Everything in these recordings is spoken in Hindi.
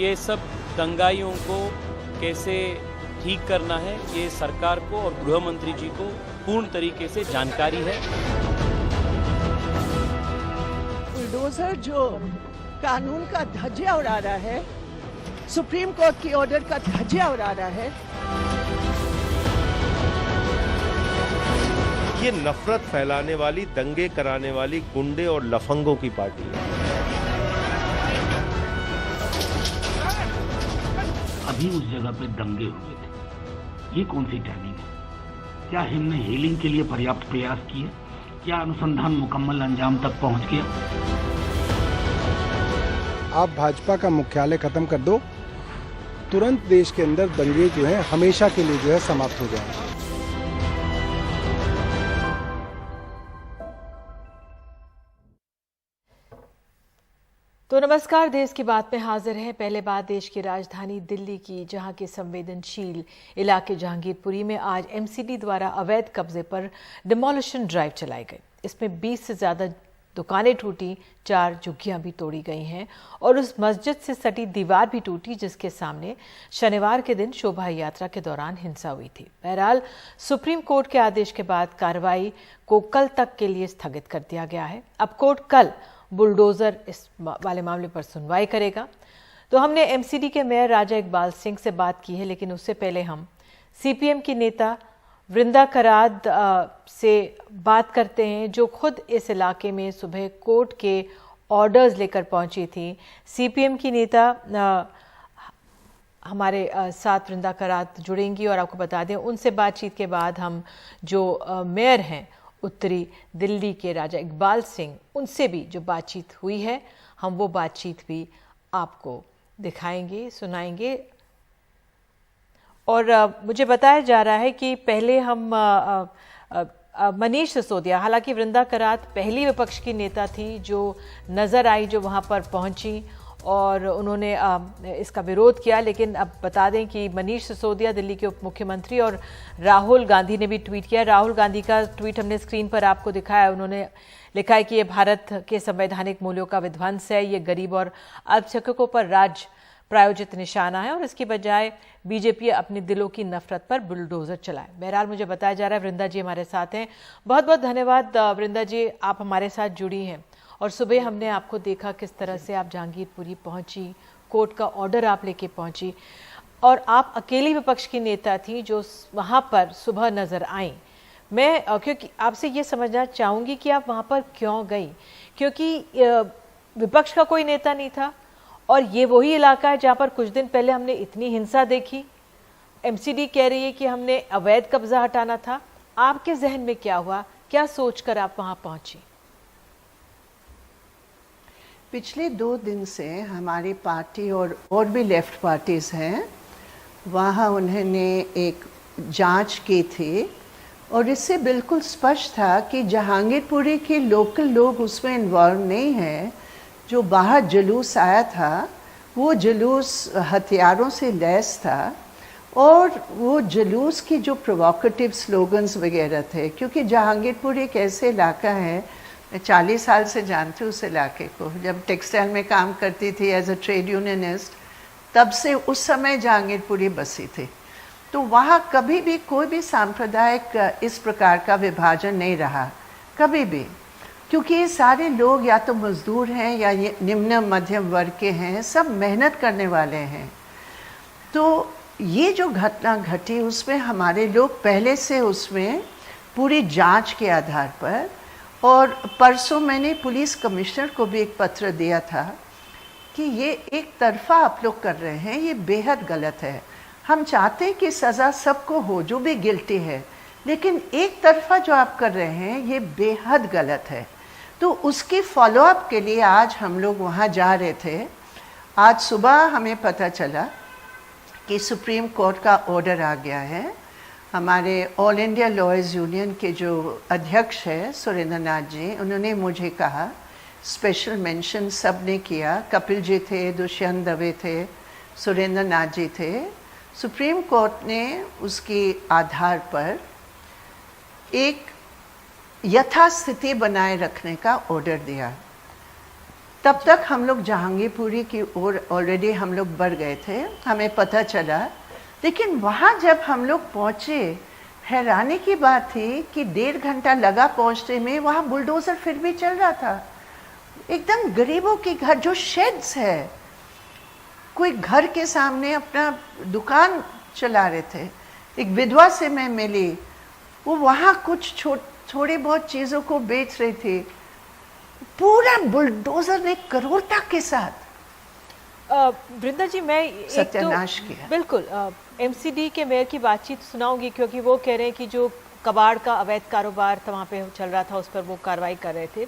ये सब दंगाइयों को कैसे ठीक करना है, ये सरकार को और गृह मंत्री जी को पूर्ण तरीके से जानकारी है। बुलडोजर जो कानून का धज्जिया उड़ा रहा है, सुप्रीम कोर्ट की ऑर्डर का धज्जिया उड़ा रहा है। ये नफरत फैलाने वाली, दंगे कराने वाली गुंडे और लफंगों की पार्टी है। अभी उस जगह पे दंगे हुए थे, ये कौन सी टाइमिंग है? क्या हमने हीलिंग के लिए पर्याप्त प्रयास किए? क्या अनुसंधान मुकम्मल अंजाम तक पहुंच गया? आप भाजपा का मुख्यालय खत्म कर दो, तुरंत देश के अंदर दंगे जो है हमेशा के लिए जो है समाप्त हो जाएंगे। तो नमस्कार, देश की बात में हाजिर है। पहले बात देश की राजधानी दिल्ली की, जहां के संवेदनशील इलाके जहांगीरपुरी में आज एमसीडी द्वारा अवैध कब्जे पर डिमोलिशन ड्राइव चलाई गई। इसमें 20 से ज्यादा दुकानें टूटी, 4 झुग्गियां भी तोड़ी गई हैं और उस मस्जिद से सटी दीवार भी टूटी जिसके सामने शनिवार के दिन शोभा यात्रा के दौरान हिंसा हुई थी। बहरहाल सुप्रीम कोर्ट के आदेश के बाद कार्रवाई को कल तक के लिए स्थगित कर दिया गया है। अब कोर्ट कल बुलडोजर इस वाले मामले पर सुनवाई करेगा। तो हमने एमसीडी के मेयर राजा इकबाल सिंह से बात की है, लेकिन उससे पहले हम सीपीएम की नेता वृंदा कराद से बात करते हैं, जो खुद इस इलाके में सुबह कोर्ट के ऑर्डर्स लेकर पहुंची थी। सीपीएम की नेता हमारे साथ वृंदा कराद जुड़ेंगी और आपको बता दें, उनसे बातचीत के बाद हम जो मेयर हैं उत्तरी दिल्ली के राजा इकबाल सिंह, उनसे भी जो बातचीत हुई है, हम वो बातचीत भी आपको दिखाएंगे, सुनाएंगे। और मुझे बताया जा रहा है कि पहले हम मनीष सिसोदिया, हालांकि वृंदा करात पहली विपक्ष की नेता थी जो नज़र आई, जो वहाँ पर पहुँची और उन्होंने इसका विरोध किया, लेकिन अब बता दें कि मनीष सिसोदिया दिल्ली के उप मुख्यमंत्री और राहुल गांधी ने भी ट्वीट किया। राहुल गांधी का ट्वीट हमने स्क्रीन पर आपको दिखाया। उन्होंने लिखा है कि ये भारत के संवैधानिक मूल्यों का विध्वंस है, ये गरीब और अल्पसंख्यकों पर राज प्रायोजित निशाना है और इसकी बजाय बीजेपी अपने दिलों की नफरत पर बुलडोजर चलाए। बहरहाल मुझे बताया जा रहा है वृंदा जी हमारे साथ हैं। बहुत बहुत धन्यवाद वृंदा जी, आप हमारे साथ जुड़ी हैं। और सुबह हमने आपको देखा किस तरह से आप जहांगीरपुरी पहुंची, कोर्ट का ऑर्डर आप लेके पहुंची और आप अकेली विपक्ष की नेता थी जो वहां पर सुबह नजर आई। मैं क्योंकि आपसे ये समझना चाहूंगी कि आप वहां पर क्यों गई, क्योंकि विपक्ष का कोई नेता नहीं था और ये वही इलाका है जहां पर कुछ दिन पहले हमने इतनी हिंसा देखी। एमसीडी कह रही है कि हमने अवैध कब्जा हटाना था। आपके जहन में क्या हुआ, क्या सोचकर आप वहां पहुंची? पिछले 2 दिन से हमारी पार्टी और भी लेफ्ट पार्टीज हैं, वहाँ उन्होंने एक जांच की थी और इससे बिल्कुल स्पष्ट था कि जहांगीरपुरी के लोकल लोग उसमें इन्वॉल्व नहीं हैं। जो बाहर जुलूस आया था वो जुलूस हथियारों से लैस था और वो जुलूस की जो प्रोवोकेटिव स्लोगन्स वगैरह थे, क्योंकि जहांगीरपुर एक ऐसे इलाका है, मैं 40 साल से जानती हूँ उस इलाके को। जब टेक्सटाइल में काम करती थी एज अ ट्रेड यूनियनिस्ट, तब से उस समय जहांगीरपुरी बसी थी। तो वहाँ कभी भी कोई भी सांप्रदायिक इस प्रकार का विभाजन नहीं रहा, कभी भी, क्योंकि ये सारे लोग या तो मजदूर हैं या ये निम्न मध्यम वर्ग के हैं, सब मेहनत करने वाले हैं। तो ये जो घटना घटी उसमें हमारे लोग पहले से उसमें पूरी जांच के आधार पर, और परसों मैंने पुलिस कमिश्नर को भी एक पत्र दिया था कि ये एक तरफा आप लोग कर रहे हैं, ये बेहद गलत है। हम चाहते हैं कि सज़ा सबको हो जो भी गिल्टी है, लेकिन एक तरफा जो आप कर रहे हैं ये बेहद गलत है। तो उसकी फॉलोअप के लिए आज हम लोग वहाँ जा रहे थे। आज सुबह हमें पता चला कि सुप्रीम कोर्ट का ऑर्डर आ गया है। हमारे ऑल इंडिया लॉयर्स यूनियन के जो अध्यक्ष है सुरेंद्र नाथ जी, उन्होंने मुझे कहा, स्पेशल मेंशन सब ने किया, कपिल जी थे, दुष्यंत दवे थे, सुरेंद्र नाथ जी थे। सुप्रीम कोर्ट ने उसके आधार पर एक यथास्थिति बनाए रखने का ऑर्डर दिया। तब तक हम लोग जहांगीरपुरी की ओर ऑलरेडी हम लोग बढ़ गए थे, हमें पता चला। लेकिन वहाँ जब हम लोग पहुँचे, हैरानी की बात थी कि 1.5 घंटा लगा पहुँचने में, वहाँ बुलडोज़र फिर भी चल रहा था। एकदम गरीबों के घर, जो शेड्स है, कोई घर के सामने अपना दुकान चला रहे थे। एक विधवा से मैं मिली, वो वहाँ कुछ थोड़े बहुत चीज़ों को बेच रही थी। पूरा बुलडोज़र ने करोड़ता के साथ वृंदा जी, मैं सत्यानाश किया। बिल्कुल एमसीडी के मेयर की बातचीत सुनाऊंगी, क्योंकि वो कह रहे हैं कि जो कबाड़ का अवैध कारोबार था वहाँ पे चल रहा था, उस पर वो कार्रवाई कर रहे थे।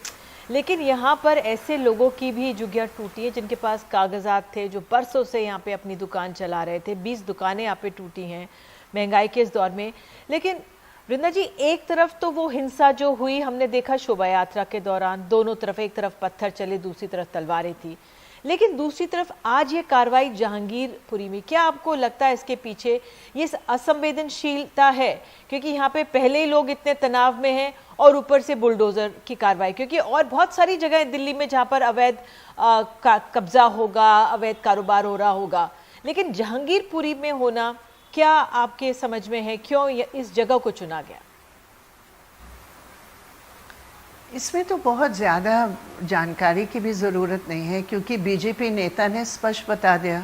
लेकिन यहाँ पर ऐसे लोगों की भी जुग्गियाँ टूटी है जिनके पास कागजात थे, जो बरसों से यहाँ पे अपनी दुकान चला रहे थे। 20 दुकानें यहाँ पे टूटी हैं महंगाई के इस दौर में। लेकिन वृंदा जी, एक तरफ तो वो हिंसा जो हुई हमने देखा शोभा यात्रा के दौरान, दोनों तरफ, एक तरफ पत्थर चले, दूसरी तरफ तलवारें थी। लेकिन दूसरी तरफ आज ये कार्रवाई जहांगीरपुरी में, क्या आपको लगता है इसके पीछे ये असंवेदनशीलता है? क्योंकि यहाँ पे पहले ही लोग इतने तनाव में हैं और ऊपर से बुलडोजर की कार्रवाई, क्योंकि और बहुत सारी जगह दिल्ली में जहाँ पर अवैध कब्जा होगा, अवैध कारोबार हो रहा होगा, लेकिन जहांगीरपुरी में होना क्या आपके समझ में है? क्यों इस जगह को चुना गया? इसमें तो बहुत ज़्यादा जानकारी की भी ज़रूरत नहीं है, क्योंकि बीजेपी नेता ने स्पष्ट बता दिया।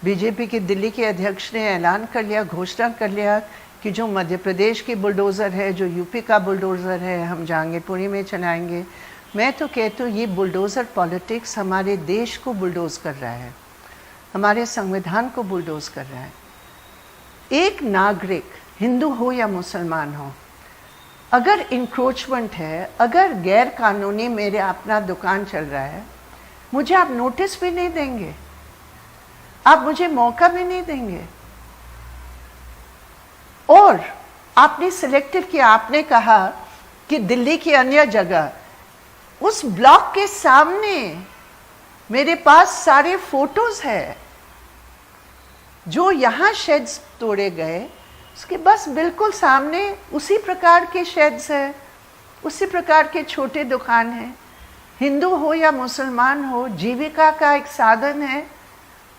बीजेपी के दिल्ली के अध्यक्ष ने ऐलान कर लिया, घोषणा कर लिया कि जो मध्य प्रदेश की बुलडोज़र है, जो यूपी का बुलडोज़र है, हम जहांगीरपुरी में चलाएंगे। मैं तो कहती हूँ ये बुलडोज़र पॉलिटिक्स हमारे देश को बुलडोज़ कर रहा है, हमारे संविधान को बुलडोज़ कर रहा है। एक नागरिक, हिंदू हो या मुसलमान हो, अगर इंक्रोचमेंट है, अगर गैर कानूनी मेरे अपना दुकान चल रहा है, मुझे आप नोटिस भी नहीं देंगे, आप मुझे मौका भी नहीं देंगे। और आपने सिलेक्टेड किया, आपने कहा कि दिल्ली की अन्य जगह, उस ब्लॉक के सामने मेरे पास सारे फोटोज है, जो यहाँ शेड्स तोड़े गए उसके बस बिल्कुल सामने उसी प्रकार के शेड्स है, उसी प्रकार के छोटे दुकान हैं। हिंदू हो या मुसलमान हो, जीविका का एक साधन है।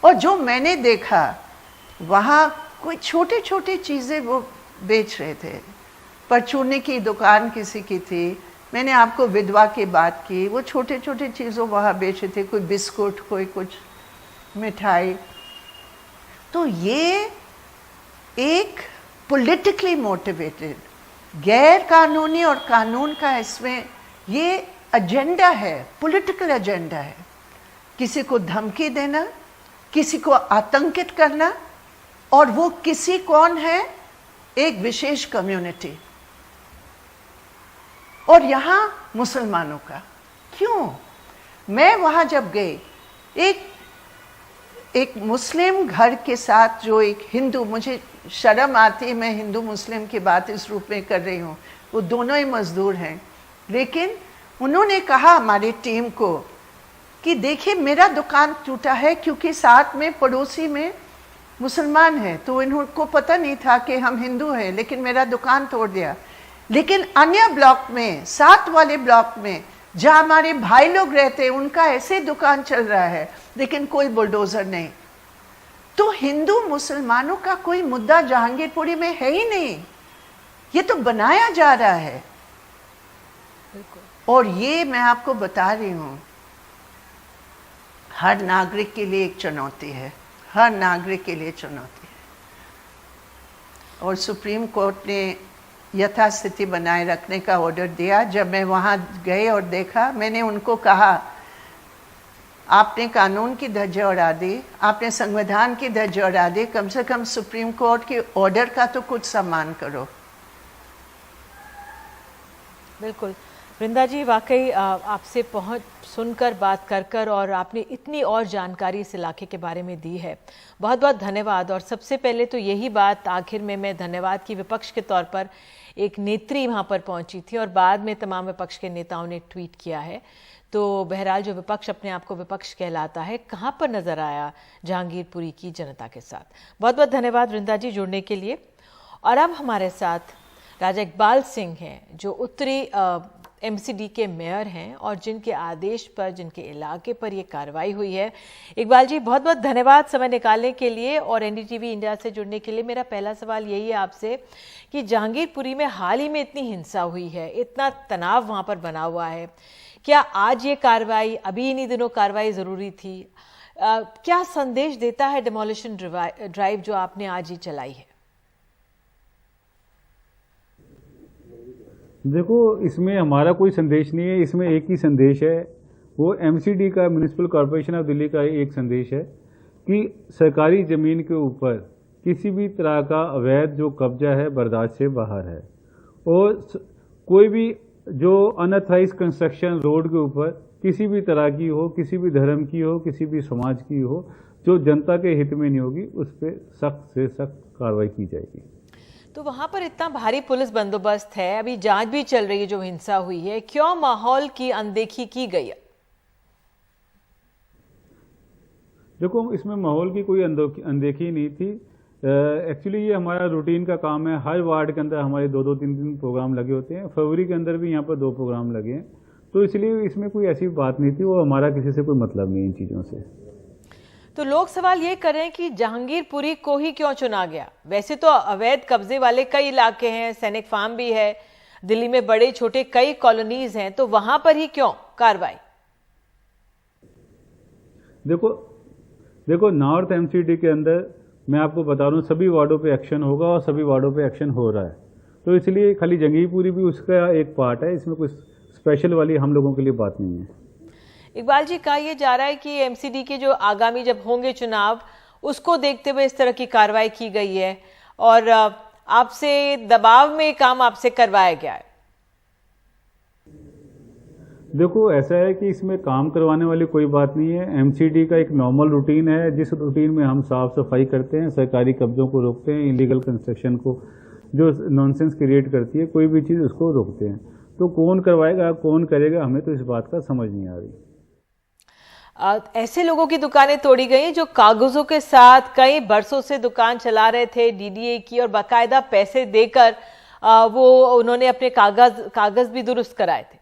और जो मैंने देखा वहाँ कोई छोटे छोटे चीज़ें वो बेच रहे थे। परचूनी की दुकान किसी की थी, मैंने आपको विधवा की बात की, वो छोटे छोटे चीज़ों वहाँ बेच रहे थे, कोई बिस्कुट, कोई कुछ मिठाई। तो ये एक पॉलिटिकली मोटिवेटेड, गैर कानूनी और कानून का इसमें ये एजेंडा है, पॉलिटिकल एजेंडा है। किसी को धमकी देना, किसी को आतंकित करना, और वो किसी कौन है? एक विशेष कम्युनिटी, और यहाँ मुसलमानों का। क्यों? मैं वहाँ जब गई, एक मुस्लिम घर के साथ जो एक हिंदू, मुझे शर्म आती है मैं हिंदू मुस्लिम की बात इस रूप में कर रही हूँ, वो दोनों ही मजदूर हैं, लेकिन उन्होंने कहा हमारी टीम को कि देखिए मेरा दुकान टूटा है क्योंकि साथ में पड़ोसी में मुसलमान है, तो इनको पता नहीं था कि हम हिंदू हैं, लेकिन मेरा दुकान तोड़ दिया। लेकिन अन्य ब्लॉक में, साथ वाले ब्लॉक में जहाँ हमारे भाई लोग रहते हैं, उनका ऐसे दुकान चल रहा है, लेकिन कोई बुलडोजर नहीं। तो हिंदू मुसलमानों का कोई मुद्दा जहांगीरपुरी में है ही नहीं, ये तो बनाया जा रहा है। और ये मैं आपको बता रही हूँ, हर नागरिक के लिए एक चुनौती है, हर नागरिक के लिए चुनौती है। और सुप्रीम कोर्ट ने यथास्थिति बनाए रखने का ऑर्डर दिया। जब मैं वहाँ गई और देखा, मैंने उनको कहा आपने कानून की धज्जियां उड़ा दी, आपने संविधान की धज्जियां उड़ा दी, कम से कम सुप्रीम कोर्ट के ऑर्डर का तो कुछ सम्मान करो। बिल्कुल वृंदा जी, वाकई आपसे सुनकर, बात कर और आपने इतनी और जानकारी इस इलाके के बारे में दी है, बहुत बहुत धन्यवाद। और सबसे पहले तो यही बात आखिर में मैं धन्यवाद की विपक्ष के तौर पर, एक नेत्री वहाँ पर पहुँची थी और बाद में तमाम विपक्ष के नेताओं ने ट्वीट किया है। तो बहरहाल जो विपक्ष अपने आप को विपक्ष कहलाता है, कहाँ पर नजर आया जहांगीरपुरी की जनता के साथ। बहुत बहुत धन्यवाद वृंदा जी जुड़ने के लिए। और अब हमारे साथ राजा इकबाल सिंह हैं, जो उत्तरी एमसीडी के मेयर हैं और जिनके आदेश पर, जिनके इलाके पर ये कार्रवाई हुई है। इकबाल जी, बहुत बहुत धन्यवाद समय निकालने के लिए और एनडीटीवी इंडिया से जुड़ने के लिए। मेरा पहला सवाल यही है आपसे कि जहांगीरपुरी में हाल ही में इतनी हिंसा हुई है, इतना तनाव वहाँ पर बना हुआ है, क्या आज ये कार्रवाई, अभी इन्हीं दिनों कार्रवाई ज़रूरी थी? क्या संदेश देता है डिमोलिशन ड्राइव जो आपने आज ही चलाई है? देखो, इसमें हमारा कोई संदेश नहीं है, इसमें एक ही संदेश है, वो एमसीडी का, म्यूनिसिपल कॉरपोरेशन ऑफ दिल्ली का एक संदेश है कि सरकारी ज़मीन के ऊपर किसी भी तरह का अवैध जो कब्जा है बर्दाश्त से बाहर है। और कोई भी जो अनऑथराइज्ड कंस्ट्रक्शन रोड के ऊपर किसी भी तरह की हो, किसी भी धर्म की हो, किसी भी समाज की हो, जो जनता के हित में नहीं होगी, उस पर सख्त से सख्त कार्रवाई की जाएगी। तो वहां पर इतना भारी पुलिस बंदोबस्त है, अभी जांच भी चल रही है जो हिंसा हुई है, क्यों माहौल की अनदेखी की गई है? देखो, इसमें माहौल की कोई अनदेखी नहीं थी। एक्चुअली ये हमारा रूटीन का काम है। हर वार्ड के अंदर हमारे 2-3 प्रोग्राम लगे होते हैं। फरवरी के अंदर भी यहाँ पर 2 प्रोग्राम लगे हैं, तो इसलिए इसमें कोई ऐसी बात नहीं थी, और हमारा किसी से कोई मतलब नहीं इन चीज़ों से। तो लोग सवाल ये कर रहे हैं कि जहांगीरपुरी को ही क्यों चुना गया? वैसे तो अवैध कब्जे वाले कई इलाके हैं, सैनिक फार्म भी है, दिल्ली में बड़े छोटे कई कॉलोनीज हैं, तो वहां पर ही क्यों कार्रवाई? देखो नॉर्थ एमसीडी के अंदर मैं आपको बता रहा हूँ, सभी वार्डों पे एक्शन होगा और सभी वार्डों पे एक्शन हो रहा है, तो इसलिए खाली जहांगीरपुरी भी उसका एक पार्ट है, इसमें कुछ स्पेशल वाली हम लोगों के लिए बात नहीं है। इकबाल जी, कहा यह जा रहा है कि एमसीडी के जो आगामी जब होंगे चुनाव, उसको देखते हुए इस तरह की कार्रवाई की गई है और आपसे दबाव में काम आपसे करवाया गया है। देखो, ऐसा है कि इसमें काम करवाने वाली कोई बात नहीं है। एमसीडी का एक नॉर्मल रूटीन है, जिस रूटीन में हम साफ सफाई करते हैं, सरकारी कब्जों को रोकते हैं, इलीगल कंस्ट्रक्शन को जो नॉनसेंस क्रिएट करती है कोई भी चीज़, उसको रोकते हैं। तो कौन करवाएगा, कौन करेगा, हमें तो इस बात का समझ नहीं आ रही। ऐसे लोगों की दुकानें तोड़ी गई जो कागजों के साथ कई बरसों से दुकान चला रहे थे, डीडीए की, और बाकायदा पैसे देकर वो उन्होंने अपने कागज भी दुरुस्त कराए थे।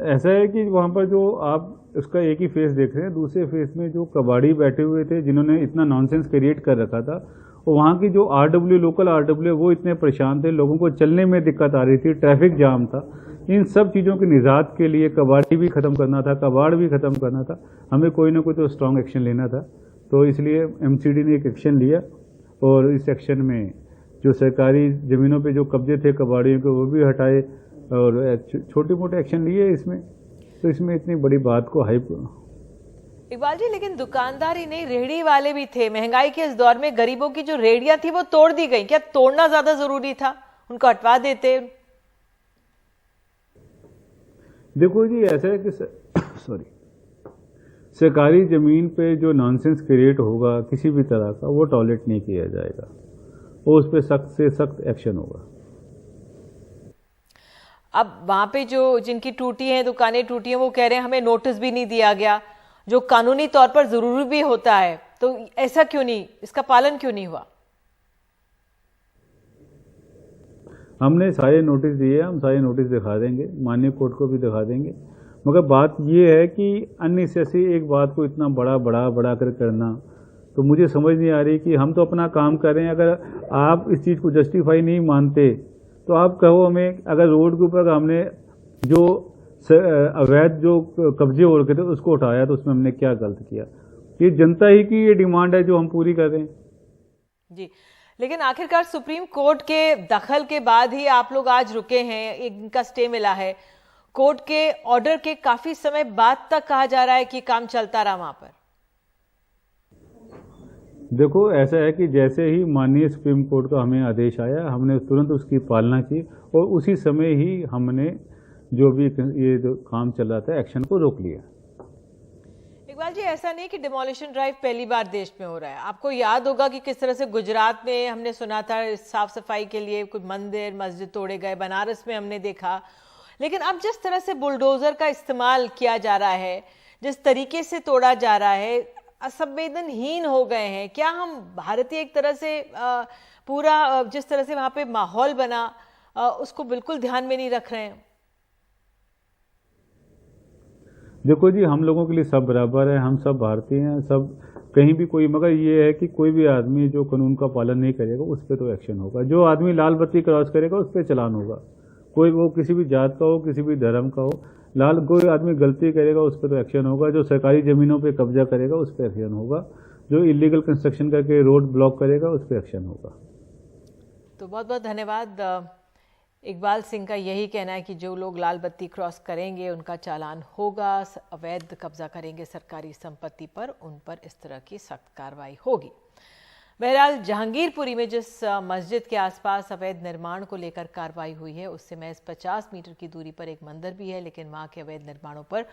ऐसा है कि वहाँ पर जो आप उसका एक ही फेस देख रहे हैं, दूसरे फेस में जो कबाड़ी बैठे हुए थे जिन्होंने इतना नॉनसेंस क्रिएट कर रखा था, और वहाँ की जो आरडब्ल्यू, लोकल आरडब्ल्यू, वो इतने परेशान थे, लोगों को चलने में दिक्कत आ रही थी, ट्रैफिक जाम था। इन सब चीज़ों की निजात के लिए कबाड़ी भी ख़त्म करना था, कबाड़ भी ख़त्म करना था, हमें कोई ना कोई तो स्ट्रॉन्ग एक्शन लेना था। तो इसलिए एमसीडी ने एक एक्शन लिया, और इस एक्शन में जो सरकारी ज़मीनों पे जो कब्जे थे कबाड़ियों के, वो भी हटाए, और छोटे मोटे एक्शन लिए इसमें। तो इसमें इतनी बड़ी बात को हाइप। इकबाल जी, लेकिन दुकानदार ही नहीं, रेहड़ी वाले भी थे। महंगाई के इस दौर में गरीबों की जो रेहड़ियां थी वो तोड़ दी गई, क्या तोड़ना ज्यादा जरूरी था? उनको हटवा देते। देखो जी, ऐसा है कि सरकारी जमीन पे जो नॉनसेंस क्रिएट होगा किसी भी तरह का, वो टॉलरेट नहीं किया जाएगा, और उस पर सख्त से सख्त एक्शन होगा। अब वहां पे जो जिनकी टूटी है, दुकानें टूटी हैं, वो कह रहे हैं हमें नोटिस भी नहीं दिया गया, जो कानूनी तौर पर जरूरी भी होता है, तो ऐसा क्यों नहीं, इसका पालन क्यों नहीं हुआ? हमने सारे नोटिस दिए, हम सारे नोटिस दिखा देंगे, माननीय कोर्ट को भी दिखा देंगे, मगर बात ये है कि अननेसेसरी एक बात को इतना बड़ा कर करना, तो मुझे समझ नहीं आ रही कि हम तो अपना काम कर रहे हैं। अगर आप इस चीज़ को जस्टिफाई नहीं मानते तो आप कहो हमें, अगर रोड के ऊपर हमने जो अवैध जो कब्जे हो रखे थे उसको उठाया, तो उसमें हमने क्या गलत किया? ये जनता ही की ये डिमांड है जो हम पूरी कर रहे हैं जी। लेकिन आखिरकार सुप्रीम कोर्ट के दखल के बाद ही आप लोग आज रुके हैं, इनका स्टे मिला है। कोर्ट के ऑर्डर के काफी समय बाद तक कहा जा रहा है कि काम चलता रहा वहां पर। देखो, ऐसा है कि जैसे ही माननीय सुप्रीम कोर्ट का हमें आदेश आया, हमने तुरंत उसकी पालना की, और उसी समय ही हमने जो भी ये जो काम चल रहा था एक्शन को रोक लिया। इकबाल जी, ऐसा नहीं कि डिमोलिशन ड्राइव पहली बार देश में हो रहा है। आपको याद होगा कि किस तरह से गुजरात में हमने सुना था साफ सफाई के लिए कुछ मंदिर मस्जिद तोड़े गए, बनारस में हमने देखा। लेकिन अब जिस तरह से बुलडोजर का इस्तेमाल किया जा रहा है, जिस तरीके से तोड़ा जा रहा है, असंवेदनहीन हो गए हैं। क्या हम भारतीय एक तरह से पूरा जिस तरह से वहाँ पे माहौल बना, उसको बिल्कुल ध्यान में नहीं रख रहे हैं? देखो जी, हम लोगों के लिए सब बराबर है, हम सब भारतीय हैं, सब कहीं भी कोई, मगर ये है कि कोई भी आदमी जो कानून का पालन नहीं करेगा उस पर तो एक्शन होगा। जो आदमी लाल बत्ती क्रॉस करेगा उस पर चालान होगा, कोई वो किसी भी जात का हो, किसी भी धर्म का हो। कोई आदमी गलती करेगा उस पर तो एक्शन होगा। जो सरकारी ज़मीनों पे कब्जा करेगा उस पर एक्शन होगा। जो इलीगल कंस्ट्रक्शन करके रोड ब्लॉक करेगा उस पर एक्शन होगा। तो बहुत बहुत धन्यवाद। इकबाल सिंह का यही कहना है कि जो लोग लाल बत्ती क्रॉस करेंगे उनका चालान होगा, अवैध कब्जा करेंगे सरकारी संपत्ति पर, उन पर इस तरह की सख्त कार्रवाई होगी। बहरहाल जहांगीरपुरी में जिस मस्जिद के आसपास अवैध निर्माण को लेकर कार्रवाई हुई है उससे महज 50 मीटर की दूरी पर एक मंदिर भी है, लेकिन वहां के अवैध निर्माणों पर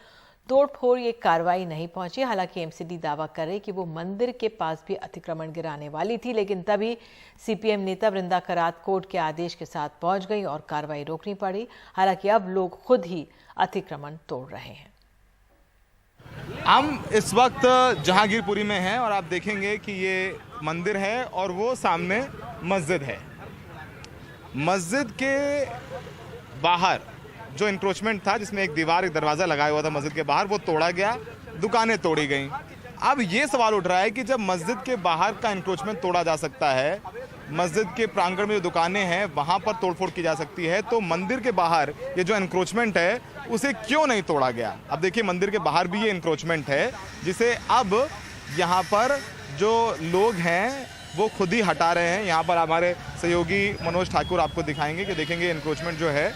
तोड़फोड़ ये कार्रवाई नहीं पहुंची। हालांकि एमसीडी दावा कर रही कि वो मंदिर के पास भी अतिक्रमण गिराने वाली थी, लेकिन तभी सीपीएम नेता वृंदा करात कोर्ट के आदेश के साथ पहुंच गई और कार्रवाई रोकनी पड़ी। हालांकि अब लोग खुद ही अतिक्रमण तोड़ रहे हैं। हम इस वक्त जहांगीरपुरी में हैं और आप देखेंगे कि ये मंदिर है और वो सामने मस्जिद है। मस्जिद के बाहर जो इंक्रोचमेंट था, जिसमें एक दीवार, एक दरवाज़ा लगाया हुआ था मस्जिद के बाहर, वो तोड़ा गया, दुकानें तोड़ी गईं। अब ये सवाल उठ रहा है कि जब मस्जिद के बाहर का इंक्रोचमेंट तोड़ा जा सकता है, मस्जिद के प्रांगण में जो दुकानें हैं वहाँ पर तोड़फोड़ की जा सकती है, तो मंदिर के बाहर ये जो इंक्रोचमेंट है उसे क्यों नहीं तोड़ा गया? अब देखिए, मंदिर के बाहर भी ये इंक्रोचमेंट है, जिसे अब यहाँ पर जो लोग हैं वो खुद ही हटा रहे हैं। यहाँ पर हमारे सहयोगी मनोज ठाकुर आपको दिखाएंगे कि देखेंगे इंक्रोचमेंट जो है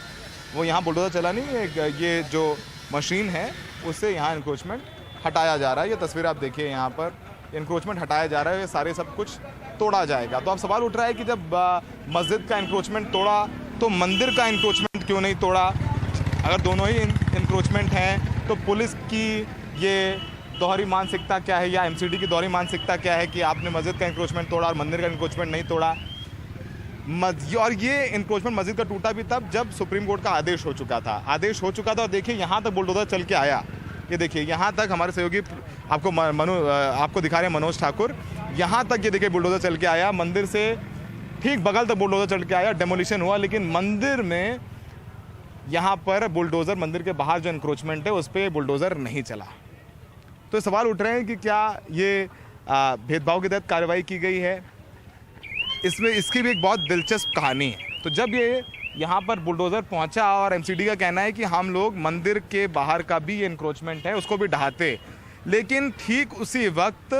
वो यहाँ बुलडोजर चला नहीं है, ये जो मशीन है उससे यहाँ इंक्रोचमेंट हटाया जा रहा है। ये तस्वीर आप देखिए, यहाँ पर इंक्रोचमेंट हटाया जा रहा है, ये सारे सब कुछ तोड़ा जाएगा। तो अब सवाल उठ रहा है कि जब मस्जिद का इंक्रोचमेंट तोड़ा तो मंदिर का इंक्रोचमेंट क्यों नहीं तोड़ा? अगर दोनों ही इंक्रोचमेंट हैं तो पुलिस की ये दोहरी मानसिकता क्या है, या एमसीडी की दोहरी मानसिकता क्या है कि आपने मस्जिद का इंक्रोचमेंट तोड़ा और मंदिर का इंक्रोचमेंट नहीं तोड़ा? और ये इंक्रोचमेंट मस्जिद का टूटा भी तब जब सुप्रीम कोर्ट का आदेश हो चुका था। और देखिए यहाँ तक बुलडोजर चल के आया, ये देखिए यहाँ तक हमारे सहयोगी आपको दिखा रहे हैं मनोज ठाकुर, यहाँ तक ये देखिए बुलडोजर चल के आया, मंदिर से ठीक बगल तक बुलडोजर चल के आया, डेमोलिशन हुआ, लेकिन मंदिर में यहाँ पर बुलडोजर, मंदिर के बाहर जो इंक्रोचमेंट है उस पर बुलडोजर नहीं चला। तो सवाल उठ रहे हैं कि क्या ये भेदभाव के तहत कार्रवाई की गई है? इसमें इसकी भी एक बहुत दिलचस्प कहानी है। तो जब ये यहाँ पर बुलडोज़र पहुँचा और एमसीडी का कहना है कि हम लोग मंदिर के बाहर का भी ये इंक्रोचमेंट है उसको भी ढहाते, लेकिन ठीक उसी वक्त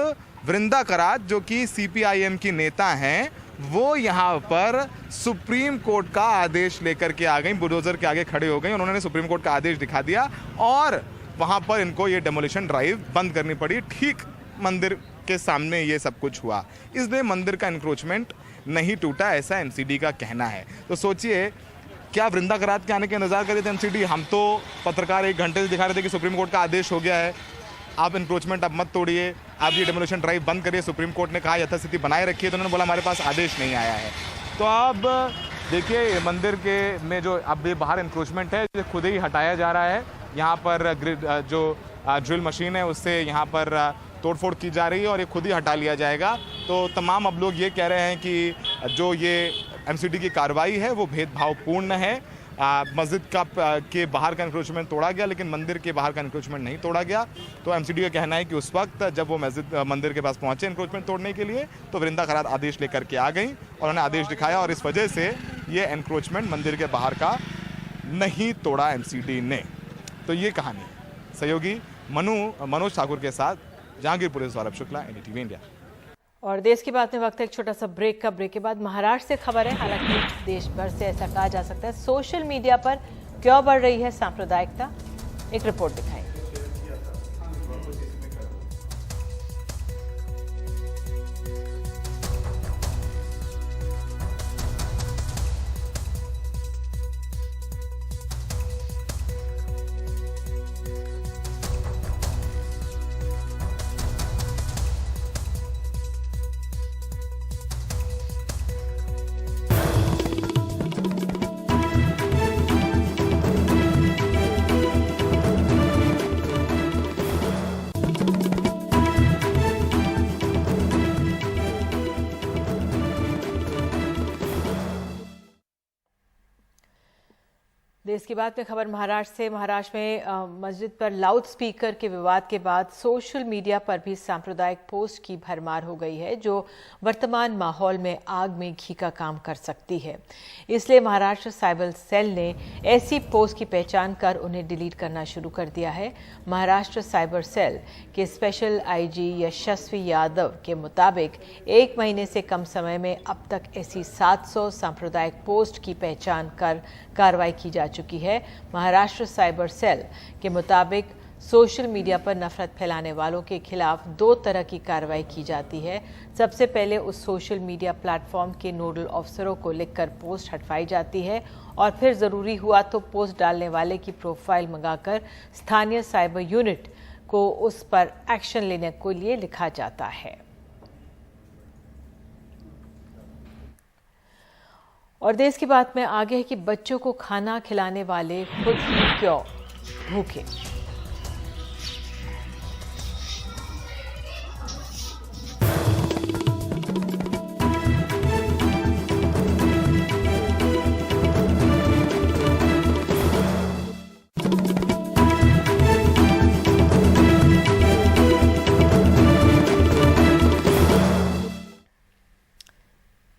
वृंदा करात जो कि सीपीआईएम की नेता हैं वो यहाँ पर सुप्रीम कोर्ट का आदेश लेकर के आ गई, बुलडोज़र के आगे खड़े हो गई। उन्होंने सुप्रीम कोर्ट का आदेश दिखा दिया और वहाँ पर इनको ये डेमोलिशन ड्राइव बंद करनी पड़ी। ठीक मंदिर के सामने ये सब कुछ हुआ, इसलिए मंदिर का इंक्रोचमेंट नहीं टूटा, ऐसा एमसीडी का कहना है। तो सोचिए, क्या वृंदा करात के आने के इंतजार कर रहे थे एमसीडी? हम तो पत्रकार 1 घंटे से दिखा रहे थे कि सुप्रीम कोर्ट का आदेश हो गया है, आप इंक्रोचमेंट अब मत तोड़िए, आप ये डेमोलिशन ड्राइव बंद करिए। सुप्रीम कोर्ट ने कहा यथास्थिति बनाए रखिए, तो उन्होंने बोला हमारे पास आदेश नहीं आया है। तो अब देखिए मंदिर के में जो अब ये बाहर इंक्रोचमेंट है खुद ही हटाया जा रहा है। यहाँ पर जो ड्रिल मशीन है उससे यहाँ पर तोड़फोड़ की जा रही है और ये खुद ही हटा लिया जाएगा। तो तमाम अब लोग ये कह रहे हैं कि जो ये एमसीडी की कार्रवाई है वो भेदभावपूर्ण है। मस्जिद के बाहर का इंक्रोचमेंट तोड़ा गया, लेकिन मंदिर के बाहर का इंक्रोचमेंट नहीं तोड़ा गया। तो एमसीडी का कहना है कि उस वक्त जब वो मंदिर के पास पहुंचे इंक्रोचमेंट तोड़ने के लिए, तो वृंदा करात आदेश लेकर के आ गई और उन्होंने आदेश दिखाया और इस वजह से ये इंक्रोचमेंट मंदिर के बाहर का नहीं तोड़ा एमसीडी ने। तो ये कहानी सहयोगी मनोज ठाकुर के साथ जहांगीरपुर से सौरभ शुक्ला, एनडीटीवी इंडिया। और देश की बात में वक्त है एक छोटा सा ब्रेक का। ब्रेक के बाद महाराष्ट्र से खबर है। हालांकि देश भर से ऐसा कहा जा सकता है सोशल मीडिया पर क्यों बढ़ रही है सांप्रदायिकता, एक रिपोर्ट दिखाई। देश की बात में खबर महाराष्ट्र से। महाराष्ट्र में मस्जिद पर लाउड स्पीकर के विवाद के बाद सोशल मीडिया पर भी सांप्रदायिक पोस्ट की भरमार हो गई है, जो वर्तमान माहौल में आग में घी का काम कर सकती है। इसलिए महाराष्ट्र साइबर सेल ने ऐसी पोस्ट की पहचान कर उन्हें डिलीट करना शुरू कर दिया है। महाराष्ट्र साइबर सेल के स्पेशल आईजी यशस्वी यादव के मुताबिक 1 महीने से कम समय में अब तक ऐसी 700 सांप्रदायिक पोस्ट की पहचान कर कार्रवाई की जा चुकी है। महाराष्ट्र साइबर सेल के मुताबिक सोशल मीडिया पर नफरत फैलाने वालों के खिलाफ 2 तरह की कार्रवाई की जाती है। सबसे पहले उस सोशल मीडिया प्लेटफॉर्म के नोडल अफसरों को लिखकर पोस्ट हटवाई जाती है और फिर ज़रूरी हुआ तो पोस्ट डालने वाले की प्रोफाइल मंगाकर स्थानीय साइबर यूनिट को उस पर एक्शन लेने के लिए लिखा जाता है। और देश की बात में आगे है कि बच्चों को खाना खिलाने वाले खुद क्यों भूखे।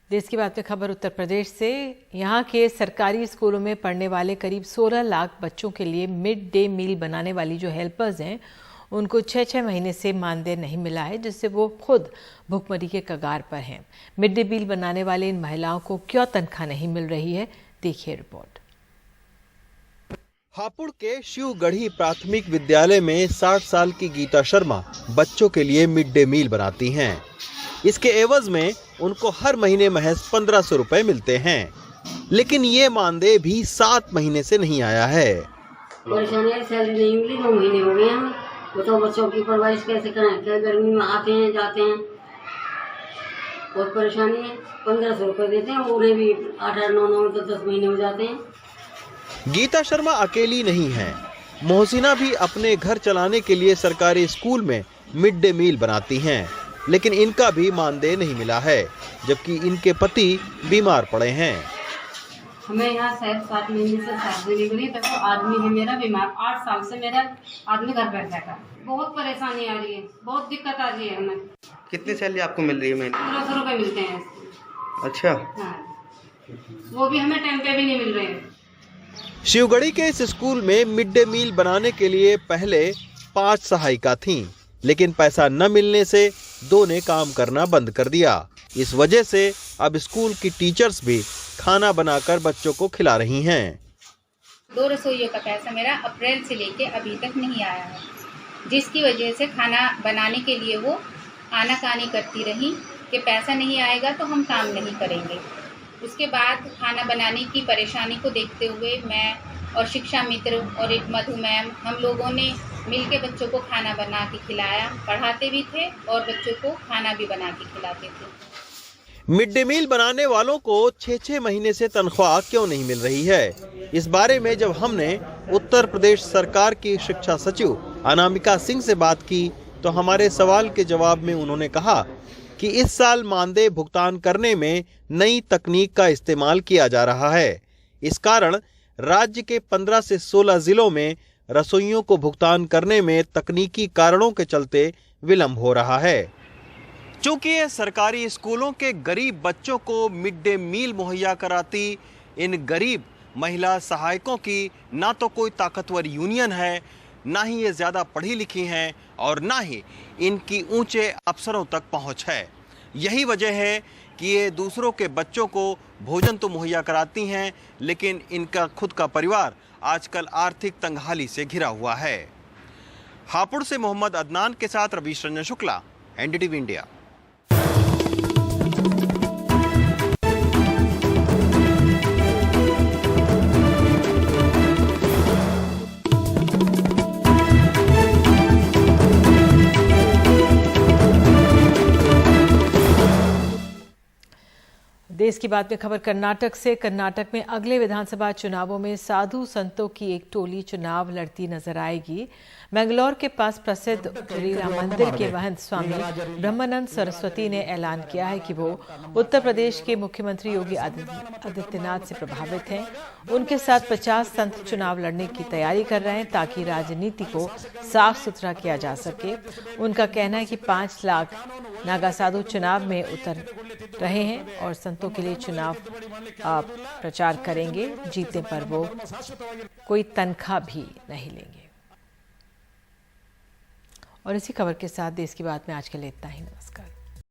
देश की बात में खबर उत्तर प्रदेश से। यहाँ के सरकारी स्कूलों में पढ़ने वाले करीब 16 लाख बच्चों के लिए मिड डे मील बनाने वाली जो हेल्पर्स हैं, उनको 6-6 महीने से मानदेय नहीं मिला है, जिससे वो खुद भुखमरी के कगार पर हैं। मिड डे मील बनाने वाले इन महिलाओं को क्यों तनख्वाह नहीं मिल रही है, देखिए रिपोर्ट। हापुड़ के शिवगढ़ी प्राथमिक विद्यालय में 60 साल की गीता शर्मा बच्चों के लिए मिड डे मील बनाती हैं। इसके एवज में उनको हर महीने महज 1500 रुपए मिलते हैं, लेकिन ये मानदेय भी 7 महीने से नहीं आया है। परेशानी है, सैलरी नहीं मिली, 2 महीने हो गए हैं। तो बच्चों की परवरिश कैसे करें? क्या गर्मी में आते हैं जाते हैं, बहुत परेशानी है। 1500 रुपए देते हैं, उन्हें भी 8-8, 9-9 तो 10 महीने हो जाते हैं। गीता शर्मा अकेली नहीं है, मोहसिना भी अपने घर चलाने के लिए सरकारी स्कूल में मिड डे मील बनाती हैं, लेकिन इनका भी मानदेय नहीं मिला है, जबकि इनके पति बीमार पड़े हैं। हमें यहाँ 7 महीने से सैलरी नहीं मिली, तो आदमी है मेरा बीमार, 8 साल से मेरा आदमी घर बैठ बैठा। बहुत परेशानी आ रही है, बहुत दिक्कत आ रही है हमें। कितनी सैलरी आपको मिल रही है महीने? 1500 रुपए मिलते हैं। अच्छा। हाँ, वो भी हमें टाइम पे भी नहीं मिल रहे हैं। शिवगढ़ी के इस स्कूल में मिड डे मील बनाने के लिए पहले 5 सहायिका थीं, लेकिन पैसा न मिलने से 2 ने काम करना बंद कर दिया। इस वजह से अब स्कूल की टीचर्स भी खाना बनाकर बच्चों को खिला रही हैं। 2 रसोइयों का पैसा मेरा अप्रैल से लेके अभी तक नहीं आया है, जिसकी वजह से खाना बनाने के लिए वो आनाकानी करती रही कि पैसा नहीं आएगा तो हम काम नहीं करेंगे। उसके बाद खाना बनाने की परेशानी को देखते हुए मैं और शिक्षा मित्र और एक मधु मैम, हम लोगों ने मिलके बच्चों को खाना बना के खिलाया, पढ़ाते भी थे और बच्चों को खाना भी बना के खिलाते थे। मिड डे मील बनाने वालों को 6-6 महीने से तनख्वाह क्यों नहीं मिल रही है, इस बारे में जब हमने उत्तर प्रदेश सरकार की शिक्षा सचिव अनामिका सिंह से बात की, तो हमारे सवाल के जवाब में उन्होंने कहा कि इस साल मानदेय भुगतान करने में नई तकनीक का इस्तेमाल किया जा रहा है। इस कारण राज्य के 15 से 16 जिलों में रसोइयों को भुगतान करने में तकनीकी कारणों के चलते विलंब हो रहा है। चूंकि ये सरकारी स्कूलों के गरीब बच्चों को मिड डे मील मुहैया कराती इन गरीब महिला सहायकों की ना तो कोई ताकतवर यूनियन है, ना ही ये ज़्यादा पढ़ी लिखी हैं और ना ही इनकी ऊंचे अफसरों तक पहुंच है। यही वजह है कि ये दूसरों के बच्चों को भोजन तो मुहैया कराती हैं, लेकिन इनका खुद का परिवार आजकल आर्थिक तंगहाली से घिरा हुआ है। हापुड़ से मोहम्मद अदनान के साथ रवीश रंजन शुक्ला, एनडीटीवी इंडिया। देश की बात में खबर कर्नाटक से। कर्नाटक में अगले विधानसभा चुनावों में साधु संतों की एक टोली चुनाव लड़ती नजर आएगी। मैंगलोर के पास प्रसिद्ध श्रीराम मंदिर के महंत स्वामी ब्रह्मानंद सरस्वती ने ऐलान किया है कि वो उत्तर प्रदेश के मुख्यमंत्री योगी आदित्यनाथ से प्रभावित हैं। उनके साथ 50 संत चुनाव लड़ने की तैयारी कर रहे हैं ताकि राजनीति को साफ सुथरा किया जा सके। उनका कहना है कि 5 लाख नागा साधु चुनाव में उतर रहे हैं और संतों के लिए चुनाव प्रचार करेंगे। जीतने पर वो कोई तनख्वाह भी नहीं लेंगे। और इसी खबर के साथ देश की बात में आज के लिए इतना ही। नमस्कार।